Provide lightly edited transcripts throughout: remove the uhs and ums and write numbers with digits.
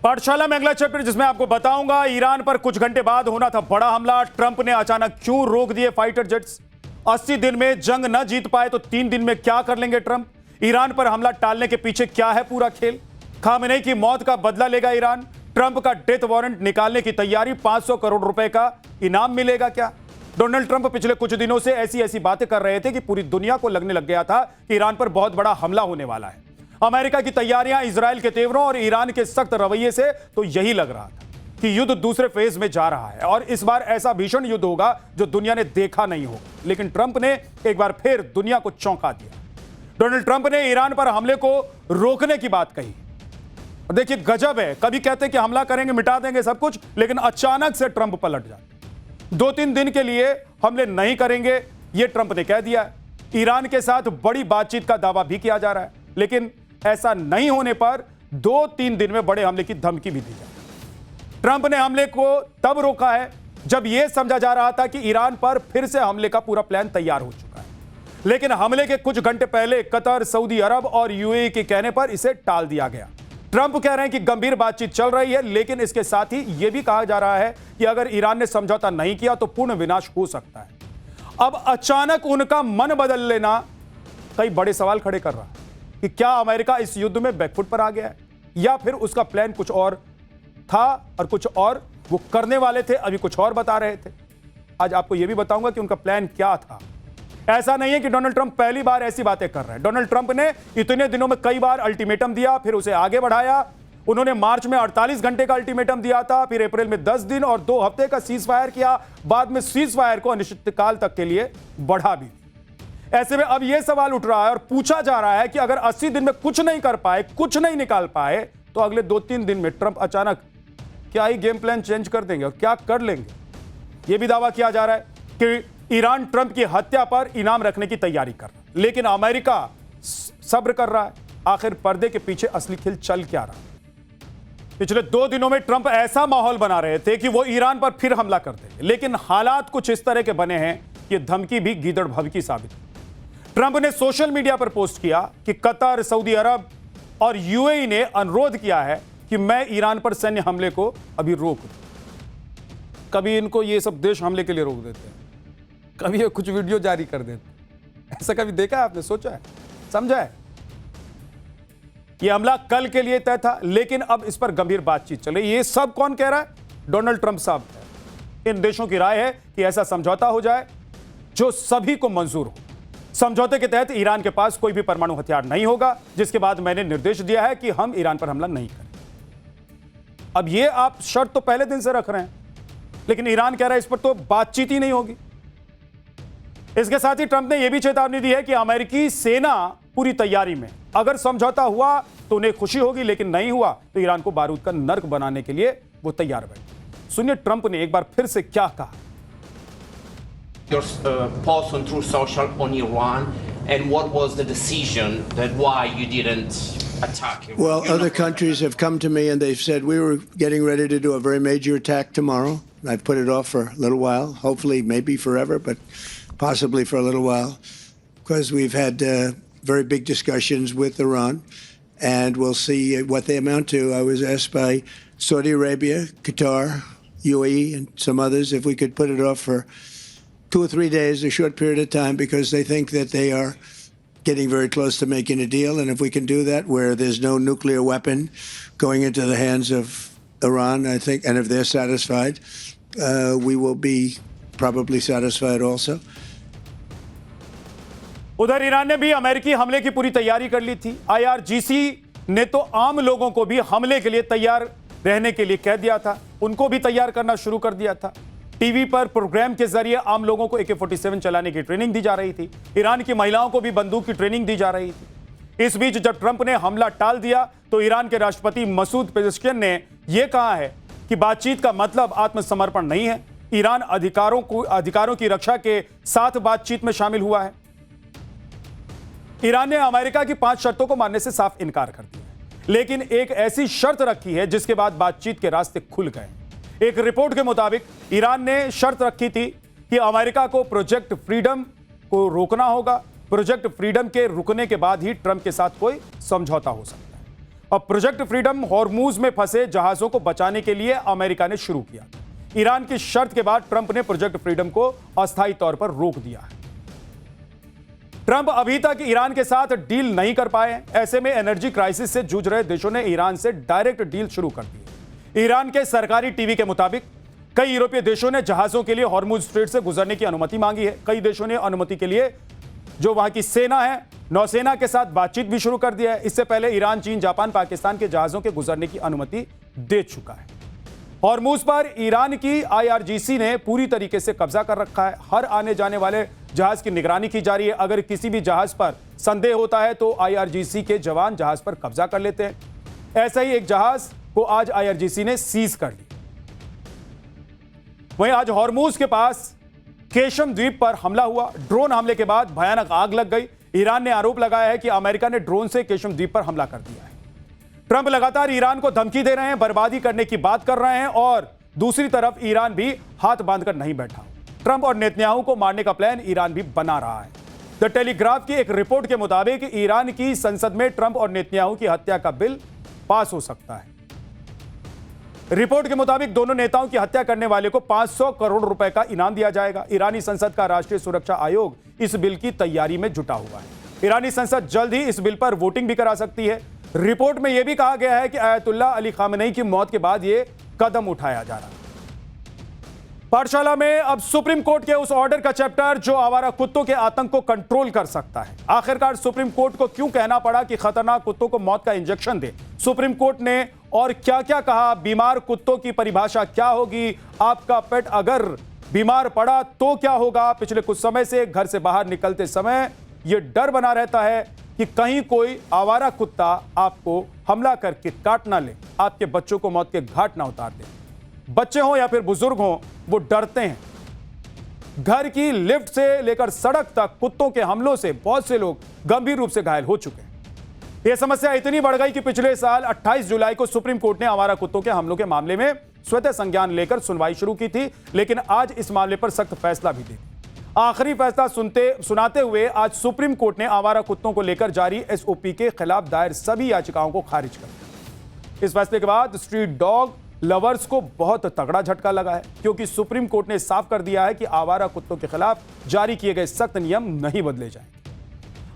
पाठशाला में अगला चैप्टर जिसमें आपको बताऊंगा ईरान पर कुछ घंटे बाद होना था बड़ा हमला। ट्रंप ने अचानक क्यों रोक दिए फाइटर जेट्स? 80 दिन में जंग न जीत पाए तो 3 दिन में क्या कर लेंगे ट्रंप? ईरान पर हमला टालने के पीछे क्या है पूरा खेल? खामेनेई की मौत का बदला लेगा ईरान? ट्रंप का डेथ वारंट निकालने की तैयारी, 500 करोड़ रुपए का इनाम मिलेगा क्या? डोनाल्ड ट्रंप पिछले कुछ दिनों से ऐसी बातें कर रहे थे कि पूरी दुनिया को लगने लग गया था कि ईरान पर बहुत बड़ा हमला होने वाला है। अमेरिका की तैयारियां, इजराइल के तेवरों और ईरान के सख्त रवैये से तो यही लग रहा था कि युद्ध दूसरे फेज में जा रहा है और इस बार ऐसा भीषण युद्ध होगा जो दुनिया ने देखा नहीं होगा। लेकिन ट्रंप ने एक बार फिर दुनिया को चौंका दिया। डोनाल्ड ट्रंप ने ईरान पर हमले को रोकने की बात कही। देखिए गजब है, कभी कहते कि हमला करेंगे, मिटा देंगे सब कुछ, लेकिन अचानक से ट्रंप पलट जाते। 2-3 दिन के लिए हमले नहीं करेंगे, यह ट्रंप ने कह दिया। ईरान के साथ बड़ी बातचीत का दावा भी किया जा रहा है, लेकिन ऐसा नहीं होने पर 2-3 दिन में बड़े हमले की धमकी भी दी जाए। ट्रंप ने हमले को तब रोका है जब यह समझा जा रहा था कि ईरान पर फिर से हमले का पूरा प्लान तैयार हो चुका है, लेकिन हमले के कुछ घंटे पहले कतर, सऊदी अरब और यूएई के कहने पर इसे टाल दिया गया। ट्रंप कह रहे हैं कि गंभीर बातचीत चल रही है, लेकिन इसके साथ ही यह भी कहा जा रहा है कि अगर ईरान ने समझौता नहीं किया तो पूर्ण विनाश हो सकता है। अब अचानक उनका मन बदल लेना कई बड़े सवाल खड़े कर रहा है कि क्या अमेरिका इस युद्ध में बैकफुट पर आ गया है या फिर उसका प्लान कुछ और था और कुछ और वो करने वाले थे, अभी कुछ और बता रहे थे। आज आपको यह भी बताऊंगा कि उनका प्लान क्या था। ऐसा नहीं है कि डोनाल्ड ट्रंप पहली बार ऐसी बातें कर रहे हैं। डोनाल्ड ट्रंप ने इतने दिनों में कई बार अल्टीमेटम दिया, फिर उसे आगे बढ़ाया। उन्होंने मार्च में 48 घंटे का अल्टीमेटम दिया था, फिर अप्रैल में 10 दिन और 2 हफ्ते का सीज फायर किया, बाद में सीज फायर को अनिश्चितकाल तक के लिए बढ़ा भी। ऐसे में अब यह सवाल उठ रहा है और पूछा जा रहा है कि अगर 80 दिन में कुछ नहीं कर पाए, कुछ नहीं निकाल पाए, तो अगले 2-3 दिन में ट्रंप अचानक क्या ही गेम प्लान चेंज कर देंगे और क्या कर लेंगे। यह भी दावा किया जा रहा है कि ईरान ट्रंप की हत्या पर इनाम रखने की तैयारी कर रहा है, लेकिन अमेरिका सब्र कर रहा है। आखिर पर्दे के पीछे असली खेल चल क्या रहा है? पिछले 2 दिनों में ट्रंप ऐसा माहौल बना रहे थे कि वो ईरान पर फिर हमला कर देंगे, लेकिन हालात कुछ इस तरह के बने हैं कि धमकी भी गीदड़ भभकी साबित। ट्रंप ने सोशल मीडिया पर पोस्ट किया कि कतर, सऊदी अरब और यूएई ने अनुरोध किया है कि मैं ईरान पर सैन्य हमले को अभी रोक दूं। कभी इनको ये सब देश हमले के लिए रोक देते हैं, कभी ये कुछ वीडियो जारी कर देते हैं। ऐसा कभी देखा है आपने? सोचा है, समझा है? ये हमला कल के लिए तय था, लेकिन अब इस पर गंभीर बातचीत चल रही है। ये सब कौन कह रहा है? डोनाल्ड ट्रंप साहब। इन देशों की राय है कि ऐसा समझौता हो जाए जो सभी को मंजूर हो। समझौते के तहत ईरान के पास कोई भी परमाणु हथियार नहीं होगा, जिसके बाद मैंने निर्देश दिया है कि हम ईरान पर हमला नहीं करें। अब ये आप शर्त तो पहले दिन से रख रहे हैं, लेकिन ईरान कह रहा है इस पर तो बातचीत ही नहीं होगी। इसके साथ ही ट्रंप ने यह भी चेतावनी दी है कि अमेरिकी सेना पूरी तैयारी में, अगर समझौता हुआ तो उन्हें खुशी होगी, लेकिन नहीं हुआ तो ईरान को बारूद का नर्क बनाने के लिए वो तैयार बैठे। सुनिए ट्रंप ने एक बार फिर से क्या कहा। Your post on Truth Social on Iran, and what was the decision that why you didn't attack it? Well, other countries have come to me and they've said we were getting ready to do a very major attack tomorrow. I've put it off for a little while, hopefully maybe forever, but possibly for a little while, because we've had very big discussions with Iran, and we'll see what they amount to. I was asked by Saudi Arabia, Qatar, UAE, and some others if we could put it off for 2 or 3 days, a short period of time, because they think that they are getting very close to making a deal. And if we can do that, where there's no nuclear weapon going into the hands of Iran, I think, and if they're satisfied, we will be probably satisfied also. उधर Iran ने भी अमेरिकी हमले की पूरी तैयारी कर ली थी। IRGC ने तो आम लोगों को भी हमले के लिए तैयार रहने के लिए कह दिया था, उनको भी तैयार करना शुरू कर दिया था। टीवी पर प्रोग्राम के जरिए आम लोगों को AK-47 चलाने की ट्रेनिंग दी जा रही थी। ईरान की महिलाओं को भी बंदूक की ट्रेनिंग दी जा रही थी। इस बीच जब ट्रंप ने हमला टाल दिया तो ईरान के राष्ट्रपति मसूद पेजेश्कियान ने यह कहा है कि बातचीत का मतलब आत्मसमर्पण नहीं है। ईरान अधिकारों की रक्षा के साथ बातचीत में शामिल हुआ है। ईरान ने अमेरिका की 5 शर्तों को मानने से साफ इनकार कर दिया, लेकिन एक ऐसी शर्त रखी है जिसके बाद बातचीत के रास्ते खुल गए। एक रिपोर्ट के मुताबिक ईरान ने शर्त रखी थी कि अमेरिका को प्रोजेक्ट फ्रीडम को रोकना होगा। प्रोजेक्ट फ्रीडम के रुकने के बाद ही ट्रंप के साथ कोई समझौता हो सकता है। अब प्रोजेक्ट फ्रीडम हॉर्मूज में फंसे जहाजों को बचाने के लिए अमेरिका ने शुरू किया। ईरान की शर्त के बाद ट्रंप ने प्रोजेक्ट फ्रीडम को अस्थायी तौर पर रोक दिया है। ट्रंप अभी तक ईरान के साथ डील नहीं कर पाए। ऐसे में एनर्जी क्राइसिस से जूझ रहे देशों ने ईरान से डायरेक्ट डील शुरू कर दी। ईरान के सरकारी टीवी के मुताबिक कई यूरोपीय देशों ने जहाजों के लिए हॉर्मुज स्ट्रेट से गुजरने की अनुमति मांगी है। कई देशों ने अनुमति के लिए जो वहां की सेना है, नौसेना के साथ बातचीत भी शुरू कर दिया है। इससे पहले ईरान, चीन, जापान, पाकिस्तान के जहाजों के गुजरने की अनुमति दे चुका है। हॉर्मुज पर ईरान की IRGC ने पूरी तरीके से कब्जा कर रखा है। हर आने जाने वाले जहाज की निगरानी की जा रही है। अगर किसी भी जहाज पर संदेह होता है तो IRGC के जवान जहाज पर कब्जा कर लेते हैं। ऐसा ही एक जहाज को आज IRGC ने सीज कर लिया। वहीं आज हॉर्मुज के पास केशम द्वीप पर हमला हुआ। ड्रोन हमले के बाद भयानक आग लग गई। ईरान ने आरोप लगाया है कि अमेरिका ने ड्रोन से केशम द्वीप पर हमला कर दिया है। ट्रंप लगातार ईरान को धमकी दे रहे हैं, बर्बादी करने की बात कर रहे हैं और दूसरी तरफ ईरान भी हाथ बांधकर नहीं बैठा। ट्रंप और नेतन्याहू को मारने का प्लान ईरान भी बना रहा है। द टेलीग्राफ की एक रिपोर्ट के मुताबिक ईरान की संसद में ट्रंप और नेतन्याहू की हत्या का बिल पास हो सकता है। रिपोर्ट के मुताबिक दोनों नेताओं की हत्या करने वाले को 500 करोड़ रुपए का इनाम दिया जाएगा। ईरानी संसद का राष्ट्रीय सुरक्षा आयोग इस बिल की तैयारी में जुटा हुआ है। ईरानी संसद जल्द ही इस बिल पर वोटिंग भी करा सकती है। रिपोर्ट में यह भी कहा गया है कि आयतुल्लाह अली खामेनी की मौत के बाद यह कदम उठाया जा रहा है। पाठशाला में अब सुप्रीम कोर्ट के उस ऑर्डर का चैप्टर जो आवारा कुत्तों के आतंक को कंट्रोल कर सकता है। आखिरकार सुप्रीम कोर्ट को क्यों कहना पड़ा कि खतरनाक कुत्तों को मौत का इंजेक्शन दे? सुप्रीम कोर्ट ने और क्या क्या कहा? बीमार कुत्तों की परिभाषा क्या होगी? आपका पेट अगर बीमार पड़ा तो क्या होगा? पिछले कुछ समय से घर से बाहर निकलते समय यह डर बना रहता है कि कहीं कोई आवारा कुत्ता आपको हमला करके काट ना ले, आपके बच्चों को मौत के घाट ना उतार दे। बच्चे हों या फिर बुजुर्ग हों, वो डरते हैं। घर की लिफ्ट से लेकर सड़क तक कुत्तों के हमलों से बहुत से लोग गंभीर रूप से घायल हो चुके हैं। यह समस्या इतनी बढ़ गई कि पिछले साल 28 जुलाई को सुप्रीम कोर्ट ने आवारा कुत्तों के हमलों के मामले में स्वतः संज्ञान लेकर सुनवाई शुरू की थी, लेकिन आज इस मामले पर सख्त फैसला भी दे दिया। आखिरी फैसला सुनाते हुए आज सुप्रीम कोर्ट ने आवारा कुत्तों को लेकर जारी SOP के खिलाफ दायर सभी याचिकाओं को खारिज कर दिया। इस फैसले के बाद स्ट्रीट डॉग लवर्स को बहुत तगड़ा झटका लगा है, क्योंकि सुप्रीम कोर्ट ने साफ कर दिया है कि आवारा कुत्तों के खिलाफ जारी किए गए सख्त नियम नहीं बदले जाएंगे।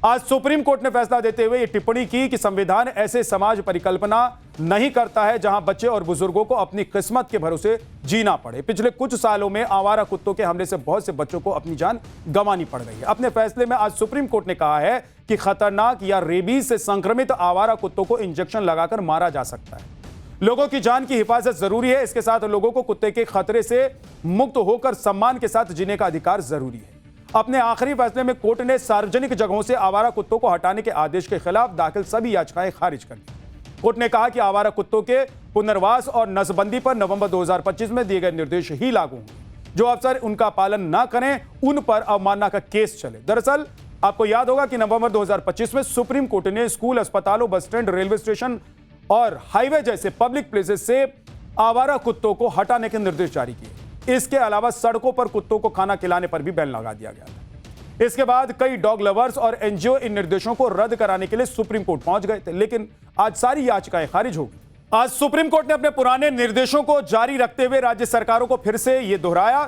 आज सुप्रीम कोर्ट ने फैसला देते हुए यह टिप्पणी की कि संविधान ऐसे समाज परिकल्पना नहीं करता है जहां बच्चे और बुजुर्गों को अपनी किस्मत के भरोसे जीना पड़े। पिछले कुछ सालों में आवारा कुत्तों के हमले से बहुत से बच्चों को अपनी जान गंवानी पड़ गई है। अपने फैसले में आज सुप्रीम कोर्ट ने कहा है कि खतरनाक या रेबीज से संक्रमित आवारा कुत्तों को इंजेक्शन लगाकर मारा जा सकता है। लोगों की जान की हिफाजत जरूरी है। इसके साथ लोगों को कुत्ते के खतरे से मुक्त होकर सम्मान के साथ जीने का अधिकार जरूरी है। अपने आखिरी फैसले में कोर्ट ने सार्वजनिक जगहों से आवारा कुत्तों को हटाने के आदेश के खिलाफ दाखिल सभी याचिकाएं खारिज कर दी। कोर्ट ने कहा कि आवारा कुत्तों के पुनर्वास और नसबंदी पर नवंबर 2025 में दिए गए निर्देश ही लागू होंगे। जो अफसर उनका पालन न करें उन पर अवमानना का केस चले। दरअसल आपको याद होगा कि नवंबर 2025 में सुप्रीम कोर्ट ने स्कूल, अस्पतालों, बस स्टैंड, रेलवे स्टेशन और हाईवे जैसे पब्लिक प्लेसेस से आवारा कुत्तों को हटाने के निर्देश जारी किए। इसके अलावा सड़कों पर कुत्तों को खाना खिलाने पर भी बैन लगा दिया गया था। इसके बाद कई डॉग लवर्स और NGO इन निर्देशों को रद्द कराने के लिए सुप्रीम कोर्ट पहुंच गए थे, लेकिन आज सारी याचिकाएं खारिज हो गई। आज सुप्रीम कोर्ट ने अपने पुराने निर्देशों को जारी रखते हुए राज्य सरकारों को फिर से यह दोहराया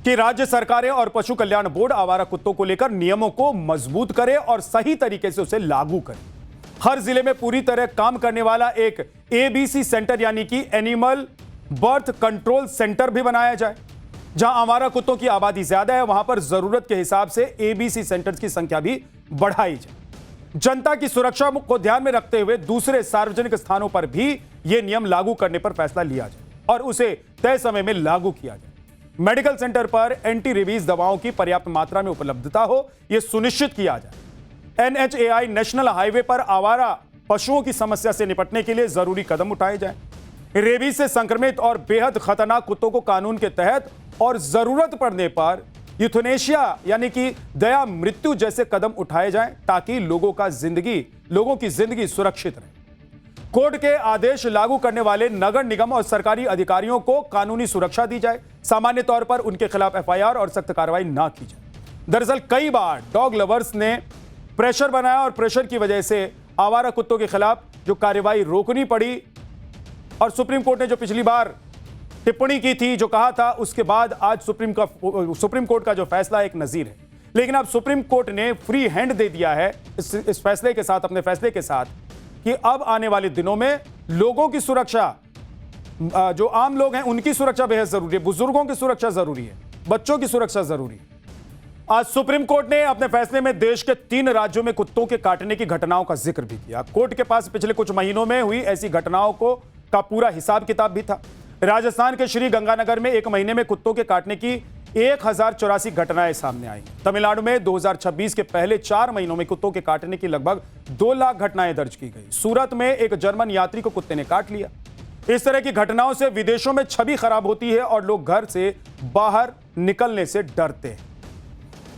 कि राज्य सरकारें और पशु कल्याण बोर्ड आवारा कुत्तों को लेकर नियमों को मजबूत करे और सही तरीके से उसे लागू करे। हर जिले में पूरी तरह काम करने वाला एक ABC सेंटर यानी कि एनिमल बर्थ कंट्रोल सेंटर भी बनाया जाए। जहां आवारा कुत्तों की आबादी ज्यादा है वहां पर जरूरत के हिसाब से ABC सेंटर्स की संख्या भी बढ़ाई जाए। जनता की सुरक्षा को ध्यान में रखते हुए दूसरे सार्वजनिक स्थानों पर भी यह नियम लागू करने पर फैसला लिया जाए और उसे तय समय में लागू किया जाए। मेडिकल सेंटर पर एंटी रेबीज दवाओं की पर्याप्त मात्रा में उपलब्धता हो, यह सुनिश्चित किया जाए। NHAI नेशनल हाईवे पर आवारा पशुओं की समस्या से निपटने के लिए जरूरी कदम उठाए जाएं। रेबीज से संक्रमित और बेहद खतरनाक कुत्तों को कानून के तहत और जरूरत पड़ने पर यूथनेशिया यानी कि दया मृत्यु जैसे कदम उठाए जाएं ताकि लोगों की जिंदगी सुरक्षित रहे। कोर्ट के आदेश लागू करने वाले नगर निगम और सरकारी अधिकारियों को कानूनी सुरक्षा दी जाए। सामान्य तौर पर उनके खिलाफ FIR और सख्त कार्रवाई ना की जाए। दरअसल कई बार डॉग लवर्स ने प्रेशर बनाया और प्रेशर की वजह से आवारा कुत्तों के खिलाफ जो कार्रवाई रोकनी पड़ी, और सुप्रीम कोर्ट ने जो पिछली बार टिप्पणी की थी, जो कहा था, उसके बाद आज सुप्रीम कोर्ट का जो फैसला एक नजीर है। लेकिन अब सुप्रीम कोर्ट ने फ्री हैंड दे दिया है इस फैसले के साथ, अपने फैसले के साथ, कि अब आने वाले दिनों में लोगों की सुरक्षा, जो आम लोग हैं उनकी सुरक्षा बेहद जरूरी है, बुजुर्गों की सुरक्षा जरूरी है, बच्चों की सुरक्षा जरूरी है। आज सुप्रीम कोर्ट ने अपने फैसले में देश के 3 राज्यों में कुत्तों के काटने की घटनाओं का जिक्र भी किया। कोर्ट के पास पिछले कुछ महीनों में हुई ऐसी घटनाओं का पूरा हिसाब किताब भी था। राजस्थान के श्री गंगानगर में एक महीने में कुत्तों के काटने की 1084 घटनाएं सामने आई। तमिलनाडु में 2026 के पहले 4 महीनों में कुत्तों के काटने की लगभग 2 लाख घटनाएं दर्ज की गई। सूरत में एक जर्मन यात्री को कुत्ते ने काट लिया। इस तरह की घटनाओं से विदेशों में छवि खराब होती है और लोग घर से बाहर निकलने से डरते हैं।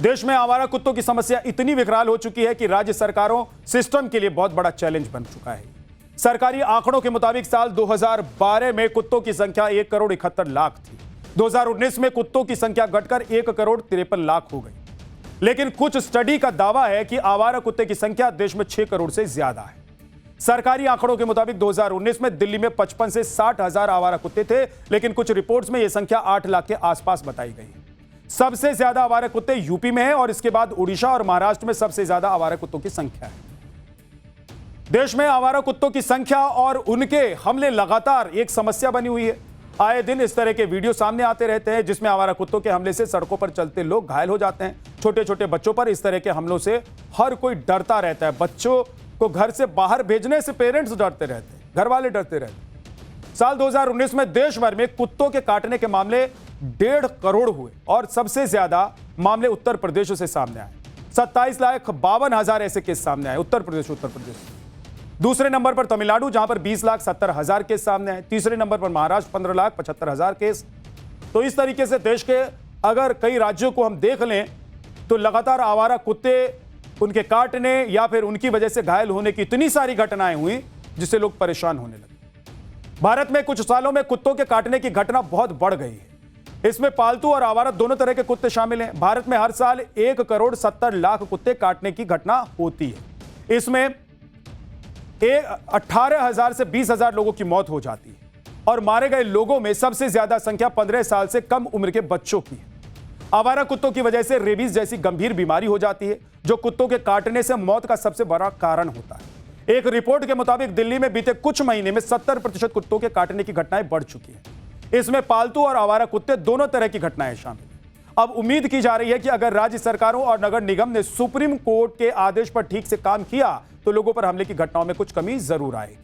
देश में आवारा कुत्तों की समस्या इतनी विकराल हो चुकी है कि राज्य सरकारों सिस्टम के लिए बहुत बड़ा चैलेंज बन चुका है। सरकारी आंकड़ों के मुताबिक साल 2012 में कुत्तों की संख्या 1 करोड़ 71 लाख थी। 2019 में कुत्तों की संख्या घटकर 1 करोड़ 53 लाख हो गई। लेकिन कुछ स्टडी का दावा है कि आवारा कुत्ते की संख्या देश में 6 करोड़ से ज्यादा है। सरकारी आंकड़ों के मुताबिक 2019 में दिल्ली में 55 से 60 हजार आवारा कुत्ते थे, लेकिन कुछ रिपोर्ट्स में यह संख्या 8 लाख के आसपास बताई गई है। सबसे ज्यादा आवारा कुत्ते यूपी में हैं और इसके बाद उड़ीसा और महाराष्ट्र में सबसे ज्यादा आवारा कुत्तों की संख्या है। देश में आवारा कुत्तों की संख्या और उनके हमले लगातार एक समस्या बनी हुई है। आए दिन इस तरह के वीडियो सामने आते रहते हैं जिसमें आवारा कुत्तों के हमले से सड़कों पर चलते लोग घायल हो जाते हैं। छोटे छोटे बच्चों पर इस तरह के हमलों से हर कोई डरता रहता है। बच्चों को घर से बाहर भेजने से पेरेंट्स डरते रहते हैं, घर वाले डरते रहते हैं। साल 2019 में देश भर में कुत्तों के काटने के मामले 1.5 करोड़ हुए और सबसे ज्यादा मामले उत्तर प्रदेश से सामने आए। 27,52,000 ऐसे केस सामने आए उत्तर प्रदेश। दूसरे नंबर पर तमिलनाडु, जहां पर 20,70,000 केस सामने आए। तीसरे नंबर पर महाराष्ट्र 15,75,000 केस। तो इस तरीके से देश के अगर कई राज्यों को हम देख लें तो लगातार आवारा कुत्ते, उनके काटने या फिर उनकी वजह से घायल होने की इतनी सारी घटनाएं हुई जिससे लोग परेशान होने लगे। भारत में कुछ सालों में कुत्तों के काटने की घटना बहुत बढ़ गई है। इसमें पालतू और आवारा दोनों तरह के कुत्ते शामिल हैं। भारत में हर साल 1 करोड़ 70 लाख कुत्ते काटने की घटना होती है। इसमें 18,000 से 20,000 लोगों की मौत हो जाती है और मारे गए लोगों में सबसे ज्यादा संख्या 15 साल से कम उम्र के बच्चों की है। आवारा कुत्तों की वजह से रेबीज जैसी गंभीर बीमारी हो जाती है, जो कुत्तों के काटने से मौत का सबसे बड़ा कारण होता है। एक रिपोर्ट के मुताबिक दिल्ली में बीते कुछ महीने में 70% कुत्तों के काटने की घटनाएं बढ़ चुकी हैं। इसमें पालतू और आवारा कुत्ते दोनों तरह की घटनाएं शामिल हैं। अब उम्मीद की जा रही है कि अगर राज्य सरकारों और नगर निगम ने सुप्रीम कोर्ट के आदेश पर ठीक से काम किया तो लोगों पर हमले की घटनाओं में कुछ कमी जरूर आएगी।